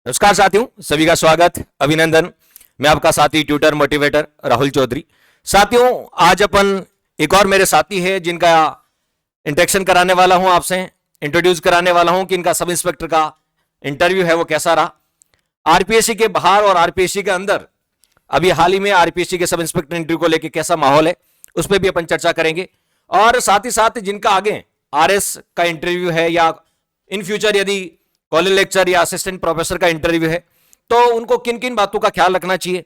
नमस्कार साथियों, सभी का स्वागत, अभिनंदन। मैं आपका साथी ट्यूटर मोटिवेटर राहुल चौधरी। साथियों, आज अपन एक और मेरे साथी है जिनका इंट्रोडक्शन कराने वाला हूं, आपसे इंट्रोड्यूस कराने वाला हूं कि इनका सब इंस्पेक्टर का इंटरव्यू है वो कैसा रहा। आरपीएससी के बाहर और आरपीएससी के अंदर अभी हाल ही में आरपीएससी के सब इंस्पेक्टर इंटरव्यू को लेकर कैसा माहौल है उस पर भी अपन चर्चा करेंगे। और साथ ही साथ जिनका आगे आरएस का इंटरव्यू है या इन फ्यूचर यदि कॉलेज लेक्चर या असिस्टेंट प्रोफेसर का इंटरव्यू है तो उनको किन किन बातों का ख्याल रखना चाहिए,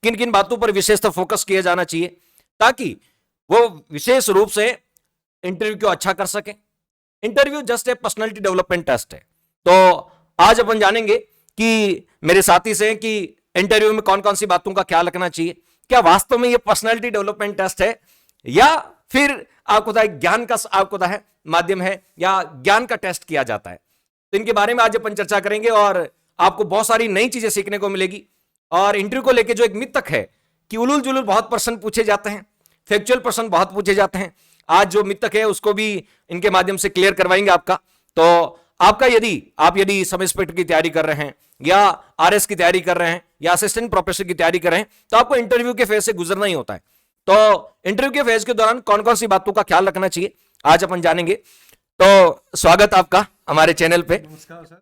किन किन बातों पर विशेषतः फोकस किया जाना चाहिए ताकि वो विशेष रूप से इंटरव्यू को अच्छा कर सके। Interview just a personality development test है। तो आज अपन जानेंगे कि मेरे साथी से कि इंटरव्यू में कौन कौन सी बातों का ख्याल रखना चाहिए, क्या वास्तव में ये पर्सनालिटी डेवलपमेंट टेस्ट है या फिर आपको पता है ज्ञान का आपको पता है माध्यम है या ज्ञान का टेस्ट किया जाता है। तो इनके बारे में आज अपन चर्चा करेंगे और आपको बहुत सारी नई चीजें सीखने को मिलेगी। और इंटरव्यू को लेकर जो एक मिथ तक है कि उलूल जुलूल बहुत प्रश्न पूछे जाते हैं, फैक्चुअल प्रश्न बहुत पूछे जाते हैं, आज जो मिथ तक है उसको भी इनके माध्यम से क्लियर करवाएंगे आपका। तो आपका यदि सब इंस्पेक्टर की तैयारी कर रहे हैं या आरएस की तैयारी कर रहे हैं या असिस्टेंट प्रोफेसर की तैयारी कर रहे हैं तो आपको इंटरव्यू के फेज से गुजरना ही होता है। तो इंटरव्यू के फेज के दौरान कौन कौन सी बातों का ख्याल रखना चाहिए आज अपन जानेंगे। तो स्वागत आपका हमारे चैनल पे। नमस्कार सर।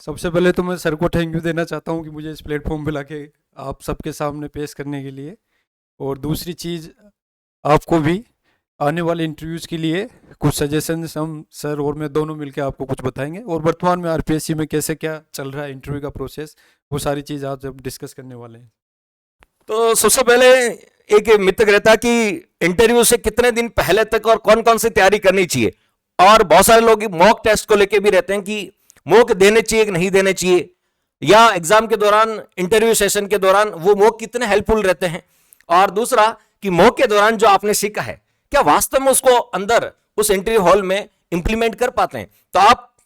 सबसे पहले तो मैं सर को थैंक यू देना चाहता हूँ कि मुझे इस प्लेटफॉर्म पे लाके आप सबके सामने पेश करने के लिए। और दूसरी चीज़, आपको भी आने वाले इंटरव्यूज़ के लिए कुछ सजेशंस हम सर और मैं दोनों मिलकर आपको कुछ बताएंगे और वर्तमान में आरपीएससी में कैसे क्या चल रहा है इंटरव्यू का प्रोसेस, वो सारी चीज़ आज जब डिस्कस करने वाले हैं। तो सबसे पहले एक मिथ रहता है कि इंटरव्यू से कितने दिन पहले तक और कौन कौन सी तैयारी करनी चाहिए, और बहुत सारे लोग मॉक टेस्ट को लेके भी रहते हैं कि मॉक देने चाहिए कि नहीं देने चाहिए, या एग्जाम के दौरान इंटरव्यू सेशन के दौरान वो मॉक कितने हेल्पफुल रहते हैं। और दूसरा कि मॉक के दौरान जो आपने सीखा है क्या वास्तव में उसको अंदर उस इंटरव्यू हॉल में इंप्लीमेंट कर पाते हैं। तो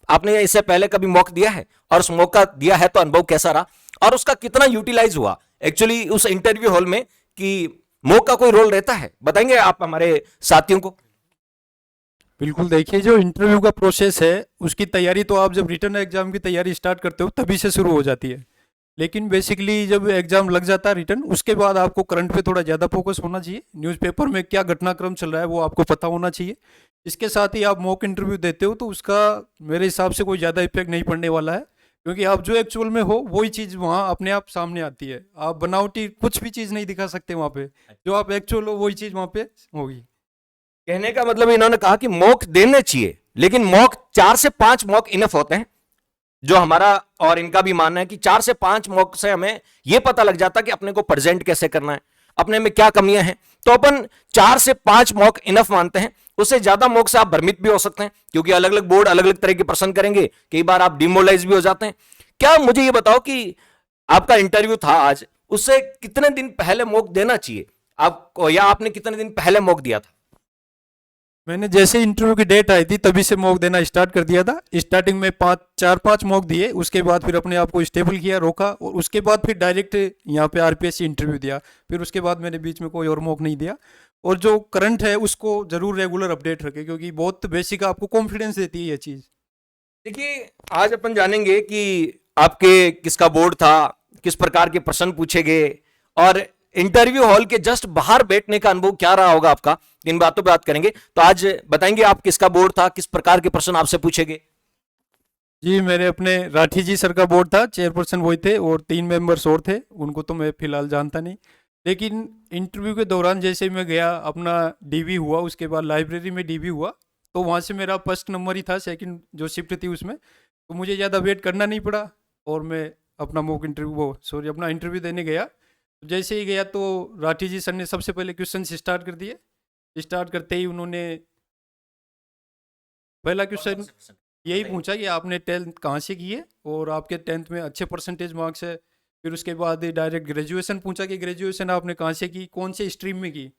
आपने इससे पहले कभी मॉक दिया है और उस मौका दिया है तो अनुभव कैसा रहा और उसका कितना यूटिलाइज हुआ एक्चुअली उस इंटरव्यू हॉल में, कि मॉक का कोई रोल रहता है, बताएंगे आप हमारे साथियों को। बिल्कुल, देखिए जो इंटरव्यू का प्रोसेस है उसकी तैयारी तो आप जब रिटर्न एग्जाम की तैयारी स्टार्ट करते हो तभी से शुरू हो जाती है। लेकिन बेसिकली जब एग्जाम लग जाता है रिटर्न, उसके बाद आपको करंट पे थोड़ा ज़्यादा फोकस होना चाहिए। न्यूज़पेपर में क्या घटनाक्रम चल रहा है वो आपको पता होना चाहिए। इसके साथ ही आप मॉक इंटरव्यू देते हो तो उसका मेरे हिसाब से कोई ज़्यादा इफेक्ट नहीं पड़ने वाला है, क्योंकि आप जो एक्चुअल में हो वही चीज़ वहाँ अपने आप सामने आती है। आप बनावटी कुछ भी चीज़ नहीं दिखा सकते वहाँ पे, जो आप एक्चुअल हो वही चीज़ वहाँ पे होगी। कहने का मतलब इन्होंने कहा कि मॉक देने चाहिए, लेकिन मॉक 4 से 5 मॉक इनफ होते हैं। जो हमारा और इनका भी मानना है कि 4 से 5 मॉक से हमें यह पता लग जाता है कि अपने को प्रेजेंट कैसे करना है, अपने में क्या कमियां हैं। तो अपन 4 से 5 मॉक इनफ मानते हैं। उससे ज्यादा मॉक से आप भ्रमित भी हो सकते हैं, क्योंकि अलग अलग बोर्ड अलग अलग तरह के प्रश्न करेंगे, कई बार आप डिमोरलाइज भी हो जाते हैं। क्या मुझे ये बताओ कि आपका इंटरव्यू था आज, उससे कितने दिन पहले मॉक देना चाहिए आपको, या आपने कितने दिन पहले मॉक दिया था। मैंने जैसे इंटरव्यू की डेट आई थी तभी से मॉक देना स्टार्ट कर दिया था। स्टार्टिंग में 4-5 मॉक दिए, उसके बाद फिर अपने आप को स्टेबल किया, रोका, और उसके बाद फिर डायरेक्ट यहाँ पे आरपीएससी इंटरव्यू दिया। फिर उसके बाद मैंने बीच में कोई और मॉक नहीं दिया। और जो करंट है उसको ज़रूर रेगुलर अपडेट रखें, क्योंकि बहुत बेसिक आपको कॉन्फिडेंस देती है ये चीज़। देखिए, आज अपन जानेंगे कि आपके किसका बोर्ड था, किस प्रकार के प्रश्न पूछे गए, और इंटरव्यू हॉल के जस्ट बाहर बैठने का अनुभव क्या रहा होगा आपका। इन बातों पे बात करेंगे। तो आज बताएंगे आप किसका बोर्ड था, किस प्रकार के प्रश्न आपसे पूछे गए। जी, मेरे अपने राठी जी सर का बोर्ड था, चेयरपर्सन वही थे और 3 मेंबर्स और थे, उनको तो मैं फिलहाल जानता नहीं। लेकिन इंटरव्यू के दौरान जैसे ही मैं गया, अपना डीवी हुआ, उसके बाद लाइब्रेरी में डीवी हुआ, तो वहाँ से मेरा फर्स्ट नंबर ही था, सेकंड जो शिफ्ट थी उसमें, तो मुझे ज़्यादा वेट करना नहीं पड़ा और मैं अपना मॉक इंटरव्यू अपना इंटरव्यू देने गया। जैसे ही गया तो राठी जी सर ने सबसे पहले क्वेश्चन स्टार्ट कर दिए। स्टार्ट करते ही उन्होंने पहला क्वेश्चन यही पूछा कि आपने 10th कहाँ से की है और आपके 10th में अच्छे परसेंटेज मार्क्स है। फिर उसके बाद डायरेक्ट ग्रेजुएशन पूछा कि ग्रेजुएशन आपने कहाँ से की, कौन से स्ट्रीम में की।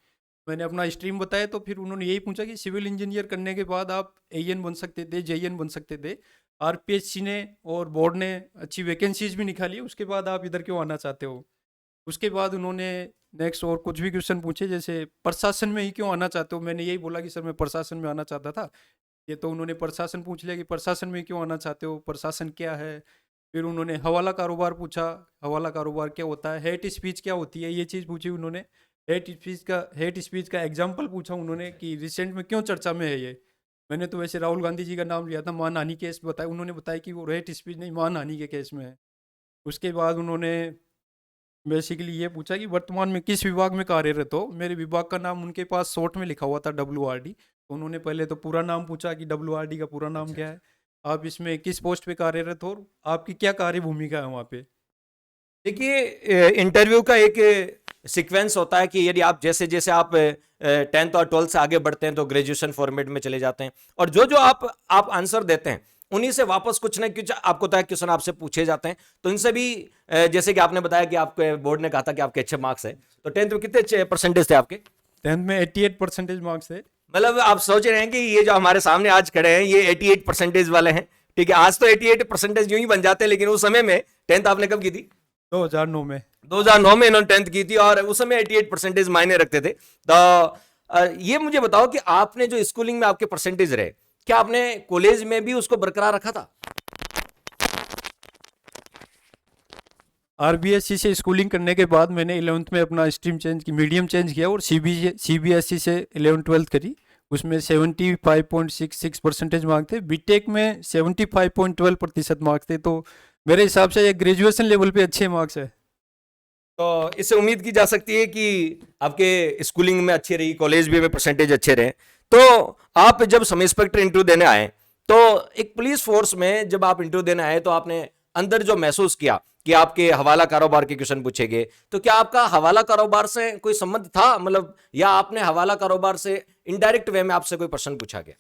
मैंने अपना स्ट्रीम बताया, तो फिर उन्होंने यही पूछा कि सिविल इंजीनियर करने के बाद आप एएन बन सकते थे, जेईएन बन सकते थे। आरपीएससी ने और बोर्ड ने अच्छी वैकेंसीज भी निकाली है, उसके बाद आप इधर क्यों आना चाहते हो। उसके बाद उन्होंने नेक्स्ट और कुछ भी क्वेश्चन पूछे, जैसे प्रशासन में ही क्यों आना चाहते हो। मैंने यही बोला कि सर मैं प्रशासन में आना चाहता था। ये तो उन्होंने प्रशासन पूछ लिया कि प्रशासन में क्यों आना चाहते हो, प्रशासन क्या है, फिर उन्होंने हवाला कारोबार पूछा, हवाला कारोबार क्या होता है, हेट स्पीच क्या होती है, ये चीज़ पूछी उन्होंने। हेट स्पीच का एग्जाम्पल पूछा उन्होंने कि रिसेंट में क्यों चर्चा में है ये। मैंने तो वैसे राहुल गांधी जी का नाम लिया था, मानहानि केस बताया, उन्होंने बताया कि वो हेट स्पीच नहीं, मानहानि के केस में है। उसके बाद उन्होंने बेसिकली ये पूछा कि वर्तमान में किस विभाग में कार्यरत हो। मेरे विभाग का नाम उनके पास शॉर्ट में लिखा हुआ था WRD, तो उन्होंने पहले तो पूरा नाम पूछा कि WRD का पूरा नाम क्या है, आप इसमें किस पोस्ट पे कार्यरत हो, और आपकी क्या कार्य भूमिका है वहाँ पे। देखिए, इंटरव्यू का एक सीक्वेंस होता है कि यदि आप जैसे जैसे आप 10th और 12th से आगे बढ़ते हैं तो ग्रेजुएशन फॉर्मेट में चले जाते हैं, और जो जो आप आंसर देते हैं उन्हीं से वापस कुछ ना कुछ आपको तय क्वेश्चन आपसे पूछे जाते हैं। तो इनसे भी जैसे कि आपने बताया कि आपके बोर्ड ने कहा था कि आपके अच्छे मार्क्स हैं, तो 10th में कितने परसेंटेज थे आपके? 10th में 88% मार्क्स थे। मतलब आप सोच रहे हैं कि ये जो हमारे सामने आज खड़े हैं ये 88% वाले हैं, ठीक है। आज तो 88% यूं ही बन जाते हैं, लेकिन उस समय में 10th आपने कब की थी? 2009 में। 2009 में इन्होंने 10th की थी, और उस समय 88% मायने रखते थे। तो ये मुझे बताओ कि आपने जो स्कूलिंग में आपके परसेंटेज रहे, क्या आपने कॉलेज में भी उसको बरकरार रखा था? RBSE से स्कूलिंग करने के बाद मैंने 11th में अपना स्ट्रीम चेंज की, मीडियम चेंज किया, और CBSE से 11th-12th करी। उसमें 75.66% मार्क्स थे। बीटेक में 75.12% मार्क्स थे। तो मेरे हिसाब से ये ग्रेजुएशन लेवल पे अच्छे मार्क्स है। तो इससे उम्मीद की जा सकती है कि आपके स्कूलिंग में अच्छी रही, कॉलेज भी में परसेंटेज अच्छे रहे। तो आप जब सब इंस्पेक्टर इंटरव्यू देने आए, तो एक पुलिस फोर्स में जब आप इंटरव्यू देने आए, तो आपने अंदर जो महसूस किया कि आपके हवाला कारोबार के क्वेश्चन पूछे गए, तो क्या आपका हवाला कारोबार से कोई संबंध था, मतलब, या आपने हवाला कारोबार से इनडायरेक्ट वे में आपसे कोई प्रश्न पूछा गया?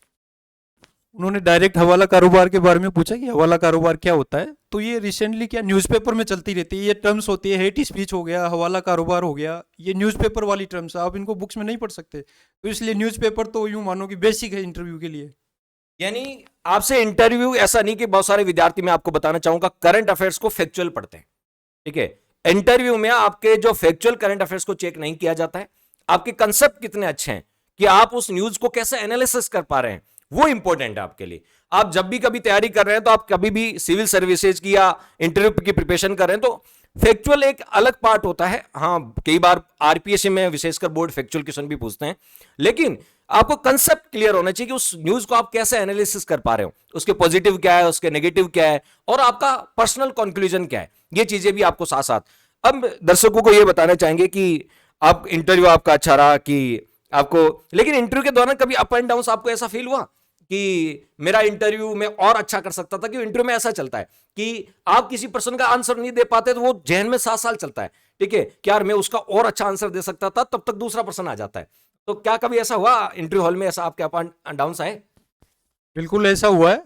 उन्होंने डायरेक्ट हवाला कारोबार के बारे में पूछा कि हवाला कारोबार क्या होता है। तो ये रिसेंटली क्या न्यूज़पेपर में चलती रहती है, ये टर्म्स होती है, हेट स्पीच हो गया, हवाला कारोबार हो गया, ये न्यूज़पेपर वाली टर्म्स है, आप इनको बुक्स में नहीं पढ़ सकते। तो इसलिए न्यूज़पेपर तो यूं मानो कि बेसिक है इंटरव्यू के लिए। यानी आपसे इंटरव्यू ऐसा नहीं कि बहुत सारे विद्यार्थी, मैं आपको बताना चाहूंगा, करंट अफेयर्स को फैक्चुअल पढ़ते हैं, ठीक है। इंटरव्यू में आपके जो फैक्चुअल करंट अफेयर्स को चेक नहीं किया जाता है, आपके कंसेप्ट कितने अच्छे हैं, कि आप उस न्यूज को कैसे एनालिसिस कर पा रहे हैं, वो इंपॉर्टेंट है आपके लिए। आप जब भी कभी तैयारी कर रहे हैं, तो आप कभी भी सिविल सर्विसेज की या इंटरव्यू की प्रिपरेशन कर रहे हैं, तो फैक्चुअल एक अलग पार्ट होता है। हाँ, कई बार आरपीएससी में विशेषकर बोर्ड फैक्चुअल क्वेश्चन भी पूछते हैं, लेकिन आपको कंसेप्ट क्लियर होना चाहिए कि उस न्यूज को आप कैसे एनालिसिस कर पा रहे हो, उसके पॉजिटिव क्या है, उसके नेगेटिव क्या है, और आपका पर्सनल कंक्लूजन क्या है। ये चीजें भी आपको साथ साथ। अब दर्शकों को ये बताना चाहेंगे कि आप इंटरव्यू आपका अच्छा रहा, कि आपको, लेकिन इंटरव्यू के दौरान कभी अप एंड डाउन आपको ऐसा फील हुआ कि मेरा इंटरव्यू में और अच्छा कर सकता था? कि इंटरव्यू में ऐसा चलता है कि आप किसी प्रश्न का आंसर नहीं दे पाते, तो वो जहन में 7 साल चलता है, ठीक है, कि यार मैं उसका और अच्छा आंसर दे सकता था, तब तक दूसरा प्रश्न आ जाता है। तो क्या कभी ऐसा हुआ इंटरव्यू हॉल में, ऐसा आपके अप एंड डाउन आए? बिल्कुल ऐसा हुआ है।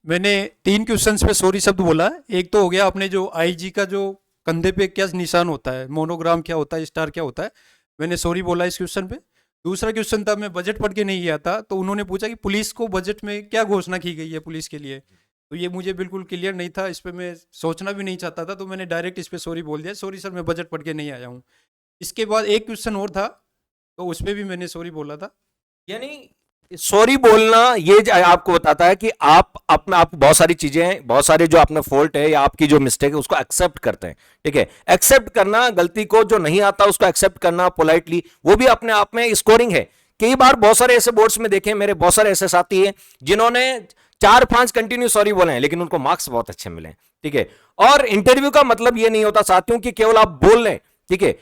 मैंने 3 क्वेश्चंस पे सॉरी शब्द बोला है। एक तो हो गया अपने जो IG का जो कंधे पे क्या निशान होता है, मोनोग्राम क्या होता है, स्टार क्या होता है, मैंने सॉरी बोला इस क्वेश्चन पे। दूसरा क्वेश्चन था, मैं बजट पढ़ के नहीं गया था, तो उन्होंने पूछा कि पुलिस को बजट में क्या घोषणा की गई है पुलिस के लिए। तो ये मुझे बिल्कुल क्लियर नहीं था, इस पर मैं सोचना भी नहीं चाहता था, तो मैंने डायरेक्ट इस पर सॉरी बोल दिया, सॉरी सर मैं बजट पढ़ के नहीं आया हूँ। इसके बाद एक क्वेश्चन और था, तो उस पर भी मैंने सॉरी बोला था। यानी सॉरी बोलना ये आपको बताता है कि आप अपना, आप बहुत सारी चीजें, बहुत सारे जो आपने फॉल्ट है या आपकी जो मिस्टेक है, उसको एक्सेप्ट करते हैं, ठीक है। एक्सेप्ट करना, गलती को जो नहीं आता उसको एक्सेप्ट करना पोलाइटली, वो भी अपने आप में स्कोरिंग है। कई बार बहुत सारे ऐसे बोर्ड्स में देखे, मेरे बहुत सारे ऐसे साथी हैं जिन्होंने 4-5 कंटिन्यू सॉरी बोले हैं, लेकिन उनको मार्क्स बहुत अच्छे मिले, ठीक है। और इंटरव्यू का मतलब ये नहीं होता साथियों कि केवल आप बोल लें, ठीक है,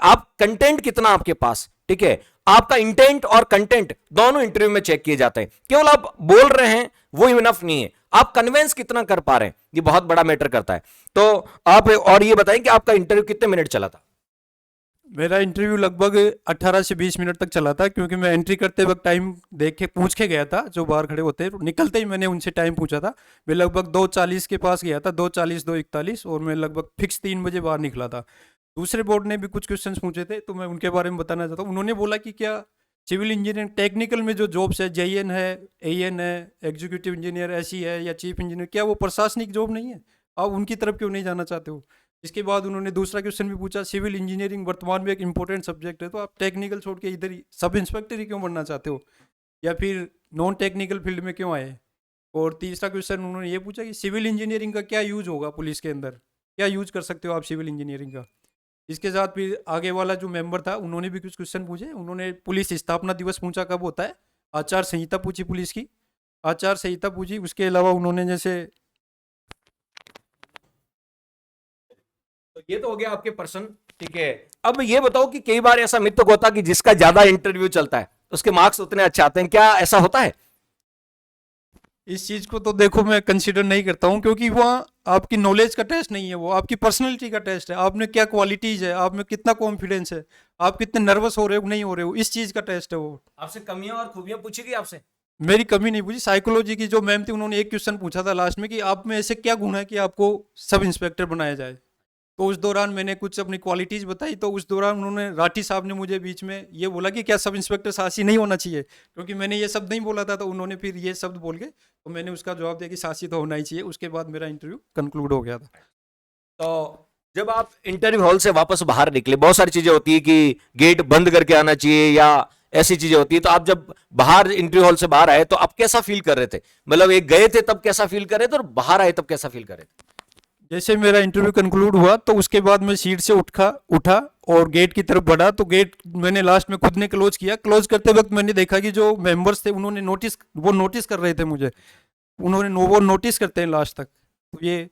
आप कंटेंट कितना आपके पास, ठीक है, आपका इंटेंट और कंटेंट दोनों इंटरव्यू में चेक किए जाते हैं। केवल आप बोल रहे हैं वो इनफ नहीं है, आप कन्विंस कितना कर पा रहे हैं, ये बहुत बड़ा मैटर करता है। तो आप और ये बताएं कि आपका इंटरव्यू कितने मिनट चला था? मेरा इंटरव्यू लगभग 18 से 20 मिनट तक चला था, क्योंकि मैं एंट्री करते वक्त टाइम देख के पूछ के गया था, जो बाहर खड़े होते हैं, निकलते ही मैंने उनसे टाइम पूछा था। मैं लगभग 2:40 के पास गया था, 2:40 2:41, और मैं लगभग फिक्स 3 बजे बाहर निकला था। दूसरे बोर्ड ने भी कुछ क्वेश्चंस पूछे थे, तो मैं उनके बारे में बताना चाहता हूँ। उन्होंने बोला कि क्या सिविल इंजीनियरिंग टेक्निकल में जो जॉब्स है, JN है, AN है, एग्जीक्यूटिव इंजीनियर ऐसी है, या चीफ इंजीनियर, क्या वो प्रशासनिक जॉब नहीं है? आप उनकी तरफ क्यों नहीं जाना चाहते हो? इसके बाद उन्होंने दूसरा क्वेश्चन भी पूछा, सिविल इंजीनियरिंग वर्तमान में एक इंपॉर्टेंट सब्जेक्ट है, तो आप टेक्निकल छोड़ के इधर ही सब इंस्पेक्टर ही क्यों बनना चाहते हो, या फिर नॉन टेक्निकल फील्ड में क्यों आए? और तीसरा क्वेश्चन उन्होंने ये पूछा कि सिविल इंजीनियरिंग का क्या यूज होगा पुलिस के अंदर, क्या यूज कर सकते हो आप सिविल इंजीनियरिंग का। इसके साथ फिर आगे वाला जो मेंबर था उन्होंने भी कुछ क्वेश्चन पूछे। उन्होंने पुलिस स्थापना दिवस पूछा कब होता है, आचार संहिता पूछी पुलिस की, आचार संहिता पूछी। उसके अलावा उन्होंने जैसे तो ये तो हो गया आपके प्रश्न, ठीक है। अब ये बताओ कि कई बार ऐसा मिथ होता है कि जिसका ज्यादा इंटरव्यू चलता है उसके मार्क्स उतने अच्छे आते हैं, क्या ऐसा होता है? इस चीज को तो देखो मैं कंसीडर नहीं करता हूँ, क्योंकि वहाँ आपकी नॉलेज का टेस्ट नहीं है, वो आपकी पर्सनैलिटी का टेस्ट है। आप में क्या क्वालिटीज है, आप में कितना कॉन्फिडेंस है, आप कितने नर्वस हो रहे हो नहीं हो रहे हो, इस चीज का टेस्ट है वो। आपसे कमियां और खूबियां पूछी गई आपसे? मेरी कमी नहीं पूछी। साइकोलॉजी की जो मैम थी उन्होंने एक क्वेश्चन पूछा था लास्ट में कि आप में ऐसे क्या गुण है कि आपको सब इंस्पेक्टर बनाया जाए। तो उस दौरान मैंने कुछ अपनी क्वालिटीज बताई। तो उस दौरान उन्होंने, राठी साहब ने मुझे बीच में ये बोला कि क्या सब इंस्पेक्टर साहसी नहीं होना चाहिए, क्योंकि मैंने ये शब्द नहीं बोला था। तो उन्होंने फिर ये शब्द बोल के तो मैंने उसका जवाब दिया कि साहसी तो होना ही चाहिए। उसके बाद मेरा इंटरव्यू कंक्लूड हो गया था। तो जब आप इंटरव्यू हॉल से वापस बाहर निकले, बहुत सारी चीजें होती है कि गेट बंद करके आना चाहिए या ऐसी चीजें होती है, तो आप जब बाहर इंटरव्यू हॉल से बाहर आए तो आप कैसा फील कर रहे थे? मतलब एक गए थे तब कैसा फील कर रहे थे और बाहर आए तब कैसा फील कर रहे थे? जैसे मेरा इंटरव्यू कंक्लूड हुआ तो उसके बाद मैं सीट से उठा और गेट की तरफ बढ़ा। तो गेट मैंने लास्ट में खुद ने क्लोज किया। क्लोज करते वक्त मैंने देखा कि जो मेंबर्स थे उन्होंने नोटिस कर रहे थे मुझे। वो नोटिस करते हैं लास्ट तक। तो ये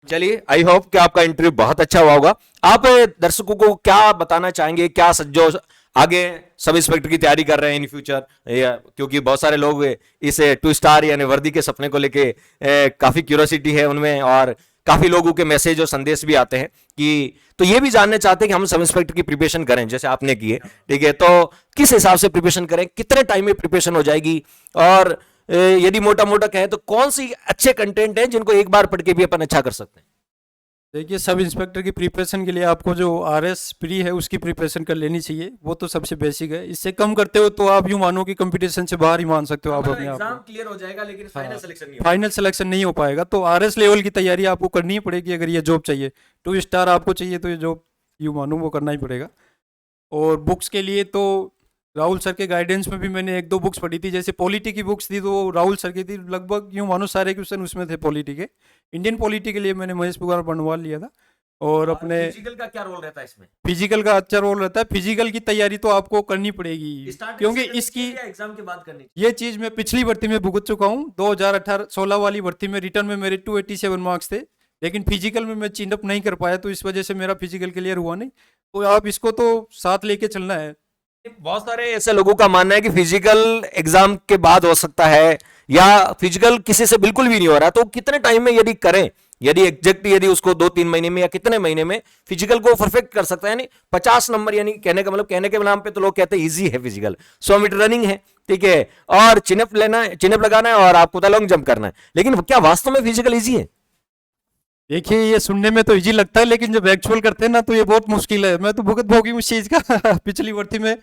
चलिए, आई होप कि आपका इंटरव्यू बहुत अच्छा हुआ होगा। आप दर्शकों को क्या बताना चाहेंगे, क्या जो आगे सब इंस्पेक्टर की तैयारी कर रहे हैं इन फ्यूचर, क्योंकि बहुत सारे लोग इस 2 स्टार यानी वर्दी के सपने को लेके काफी क्यूरियोसिटी है उनमें, और काफी लोगों के मैसेज और संदेश भी आते हैं कि तो ये भी जानना चाहते हैं कि हम सब इंस्पेक्टर की प्रिपरेशन करें जैसे आपने की है, ठीक है। तो किस हिसाब से प्रिपरेशन करें, कितने टाइम में प्रिपरेशन हो जाएगी, और यदि मोटा मोटा कहें तो कौन सी अच्छे कंटेंट हैं जिनको एक बार पढ़ के भी अपन अच्छा कर सकते हैं? देखिए, सब इंस्पेक्टर की प्रिपरेशन के लिए आपको जो आरएस प्री है उसकी प्रिपरेशन कर लेनी चाहिए। वो तो सबसे बेसिक है। इससे कम करते हो तो आप यूं मानो कि कंपटीशन से बाहर ही मान सकते हो आप अपने आप एग्जाम को। क्लियर हो जाएगा लेकिन फाइनल सिलेक्शन नहीं फाइनल सिलेक्शन नहीं हो पाएगा। तो आरएस लेवल की तैयारी आपको करनी ही पड़ेगी अगर ये जॉब चाहिए। 2 स्टार आपको चाहिए तो ये जॉब यूं मानो वो करना ही पड़ेगा। और बुक्स के लिए तो राहुल सर के गाइडेंस में भी मैंने 1-2 बुक्स पढ़ी थी। जैसे पॉलिटी की बुक्स थी तो वो राहुल सर की थी। लगभग यूं मानो सारे क्वेश्चन उसमें थे पॉलिटी के। इंडियन पॉलिटी के लिए मैंने महेश पुगार बनवाल लिया था। और अपने फिजिकल का क्या रोल रहता है इसमें? फिजिकल का अच्छा रोल रहता है। फिजिकल की तैयारी तो आपको करनी पड़ेगी, क्योंकि इसकी एग्जाम के बाद करनी ये चीज मैं पिछली भर्ती में भुगत चुका हूँ। 2018-16 वाली भर्ती में रिटर्न में मेरे 287 मार्क्स थे, लेकिन फिजिकल में मैं चिन अप नहीं कर पाया। तो इस वजह से मेरा फिजिकल क्लियर हुआ नहीं। तो आप इसको तो साथ लेके चलना है। बहुत सारे ऐसे लोगों का मानना है कि फिजिकल एग्जाम के बाद हो सकता है, या फिजिकल किसी से बिल्कुल भी नहीं हो रहा, तो कितने टाइम में यदि करें, यदि एग्जैक्ट यदि उसको 2-3 महीने में या कितने महीने में फिजिकल को परफेक्ट कर सकता है? यानी 50 नंबर, यानी कहने का मतलब, कहने के नाम पे तो लोग कहते हैं इजी है फिजिकल, 100 मीटर रनिंग है, ठीक है, और चिनअप लेना है, चिनअप लगाना है, और आपको लॉन्ग जंप करना है, लेकिन क्या वास्तव में फिजिकल इजी है? देखिए, ये सुनने में तो इजी लगता है, लेकिन जब एक्चुअल करते हैं ना तो ये बहुत मुश्किल है। मैं तो भुगत भोगी उस चीज का। पिछली भर्ती में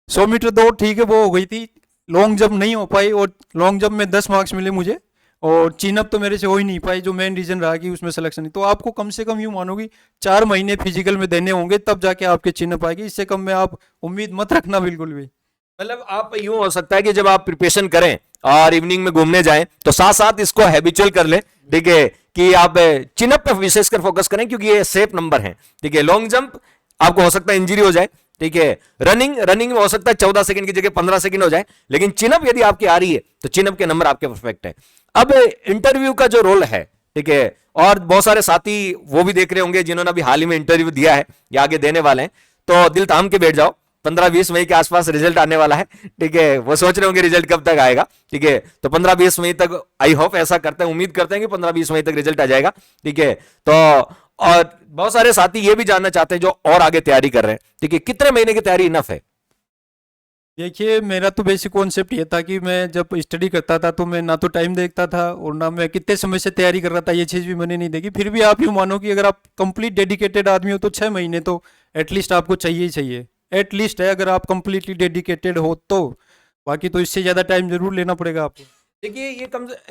100 मीटर दौड़ ठीक है वो हो गई थी, लॉन्ग जंप नहीं हो पाई। और लॉन्ग जंप में 10 मार्क्स मिले मुझे, और चिनअप तो मेरे से हो ही नहीं पाई, जो मेन रीजन रहा कि उसमें सिलेक्शन नहीं। तो आपको कम से कम यूं मानोगी 4 महीने फिजिकल में देने होंगे, तब जाके आपके चिनअप आएगी। इससे कम में आप उम्मीद मत रखना बिल्कुल भी। मतलब आप यूं हो सकता है कि जब आप प्रिपरेशन करें और इवनिंग में घूमने जाएं तो साथ साथ इसको हैबिचुअल कर लें, ठीक है, कि आप चिनअप पे विशेषकर फोकस करें क्योंकि ये सेफ नंबर है, ठीक है। लॉन्ग जंप आपको हो सकता है इंजरी हो जाए, ठीक है। रनिंग में हो सकता है 14 सेकंड की जगह 15 सेकंड हो जाए, लेकिन चिनअप यदि आपकी आ रही है तो चिनअप के नंबर आपके परफेक्ट है। अब इंटरव्यू का जो रोल है, ठीक है, और बहुत सारे साथी वो भी देख रहे होंगे जिन्होंने अभी हाल ही में इंटरव्यू दिया है या आगे देने वाले हैं, तो दिल थाम के बैठ जाओ, 15-20 मई के आसपास रिजल्ट आने वाला है, ठीक है। वो सोच रहे होंगे रिजल्ट कब तक आएगा, ठीक है, तो 15-20 मई तक, आई होप, ऐसा करते हैं, उम्मीद करते हैं कि 15-20 मई तक रिजल्ट आ जाएगा, ठीक है। तो और बहुत सारे साथी ये भी जानना चाहते हैं जो और आगे तैयारी कर रहे हैं, ठीक है, कितने महीने की तैयारी इनफ है? देखिए, मेरा तो बेसिक कॉन्सेप्ट ये था कि मैं जब स्टडी करता था तो मैं ना तो टाइम देखता था और ना मैं कितने समय से तैयारी कर रहा था, ये चीज़ भी मैंने नहीं देखी। फिर भी आप यूँ मानो कि अगर आप कंप्लीट डेडिकेटेड आदमी हो तो 6 महीने तो एटलीस्ट आपको चाहिए ही चाहिए। एटलीस्ट है, अगर आप कंप्लीटली डेडिकेटेड हो तो। बाकी तो इससे ज़्यादा टाइम जरूर लेना पड़ेगा आपको।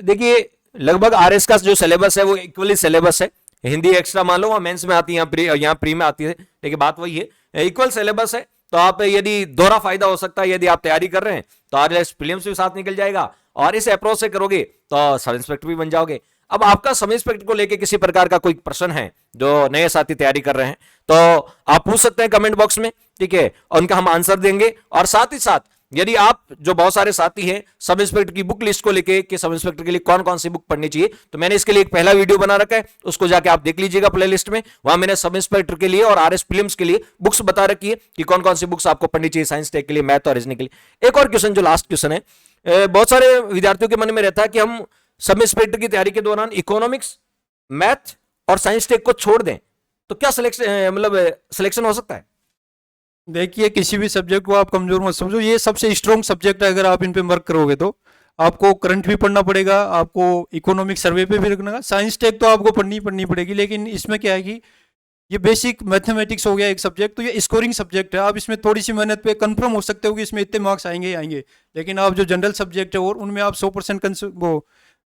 देखिए लगभग आरएस का जो सिलेबस है वो इक्वली सिलेबस है। हिंदी एक्स्ट्रा मान लो, वहां मेंस में आती है, यहाँ प्री में आती है, लेकिन बात वही है, इक्वल सिलेबस है। तो आप यदि दोहरा फायदा हो सकता है, यदि आप तैयारी कर रहे हैं तो आरएस प्रीलिम्स भी साथ निकल जाएगा और इस अप्रोच से करोगे तो सब इंस्पेक्टर भी बन जाओगे। अब आपका सब इंस्पेक्टर को लेके किसी प्रकार का कोई प्रश्न है, जो नए साथी तैयारी कर रहे हैं, तो आप पूछ सकते हैं कमेंट बॉक्स में, ठीक है, उनका हम आंसर देंगे। और साथ ही साथ यदि आप जो बहुत सारे साथी हैं सब इंस्पेक्टर की बुक लिस्ट को लेके कि सब इंस्पेक्टर के लिए कौन कौन सी बुक पढ़नी चाहिए, तो मैंने इसके लिए एक पहला वीडियो बना रखा है, उसको जाके आप देख लीजिएगा प्लेलिस्ट में। वहां मैंने सब इंस्पेक्टर के लिए और आरएस प्रीलिम्स के लिए बुक्स बता रखी है कि कौन कौन सी बुक्स आपको पढ़नी चाहिए साइंस टेक के लिए, मैथ और रीजनिंग के लिए। एक और क्वेश्चन जो लास्ट क्वेश्चन है, बहुत सारे विद्यार्थियों के मन में रहता है कि हम सब इंस्पेक्टर की तैयारी के दौरान इकोनॉमिक्स, मैथ और साइंस टेक को छोड़ दें तो क्या सिलेक्शन हो सकता है? देखिए, किसी भी सब्जेक्ट को आप कमजोर मत समझो, ये सबसे स्ट्रॉन्ग सब्जेक्ट है। अगर आप इन पे वर्क करोगे तो आपको करंट भी पढ़ना पड़ेगा, आपको इकोनॉमिक सर्वे पे भी रखना। साइंस टेक तो आपको पढ़नी पड़ेगी, लेकिन इसमें क्या है कि ये बेसिक मैथमेटिक्स हो गया एक सब्जेक्ट, तो ये स्कोरिंग सब्जेक्ट है। आप इसमें थोड़ी सी मेहनत पे कंफर्म हो सकते हो कि इसमें इतने मार्क्स आएंगे ही आएंगे। लेकिन आप जो जनरल सब्जेक्ट है और उनमें आप 100% वो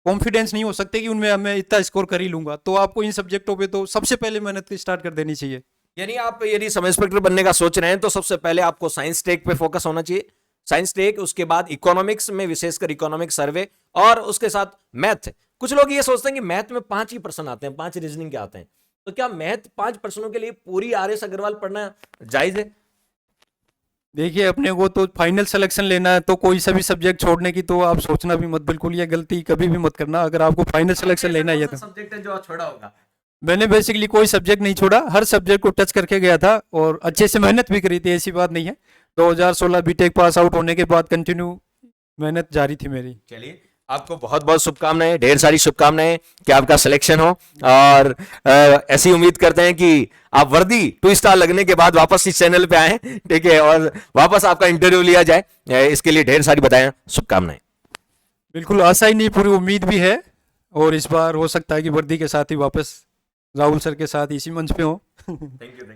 कॉन्फिडेंस नहीं हो सकते कि उनमें मैं इतना स्कोर कर ही लूंगा, तो आपको इन सब्जेक्टों पे तो सबसे पहले मेहनत स्टार्ट कर देनी चाहिए। यानी आप यदि सब इंस्पेक्टर बनने का सोच रहे हैं तो सबसे पहले आपको साइंस टेक पे फोकस होना चाहिए, साइंस टेक, उसके बाद इकोनॉमिक्स में विशेषकर इकोनॉमिक सर्वे, और उसके साथ मैथ। कुछ लोग ये सोचते हैं कि मैथ में 5 ही प्रश्न आते हैं, 5 रीजनिंग के आते हैं, तो क्या मैथ 5 प्रश्नों के लिए पूरी आरएस अग्रवाल पढ़ना जायज है? देखिए, अपने को तो फाइनल सिलेक्शन लेना है, तो कोई सा भी सब्जेक्ट छोड़ने की तो आप सोचना भी मत, बिल्कुल ये गलती कभी भी मत करना। अगर आपको फाइनल सिलेक्शन लेना है तो सब्जेक्ट है जो छोड़ा होगा? मैंने बेसिकली कोई सब्जेक्ट नहीं छोड़ा, हर सब्जेक्ट को टच करके गया था और अच्छे से मेहनत भी करी थी, ऐसी बात नहीं है। 2016 बीटेक पास आउट होने के बाद कंटिन्यू मेहनत जारी थी मेरी। चलिए, आपको बहुत बहुत शुभकामनाएं, ढेर सारी शुभकामनाएं कि आपका सिलेक्शन हो, और ऐसी उम्मीद करते हैं कि आप वर्दी 2 स्टार लगने के बाद वापस इस चैनल पे आए, ठीक है, और वापस आपका इंटरव्यू लिया जाए। इसके लिए ढेर सारी बधाई, शुभकामनाएं। बिल्कुल आशा ही नहीं, पूरी उम्मीद भी है, और इस बार हो सकता है कि वर्दी के साथ ही वापस राहुल सर के साथ इसी मंच पे हो। Thank you.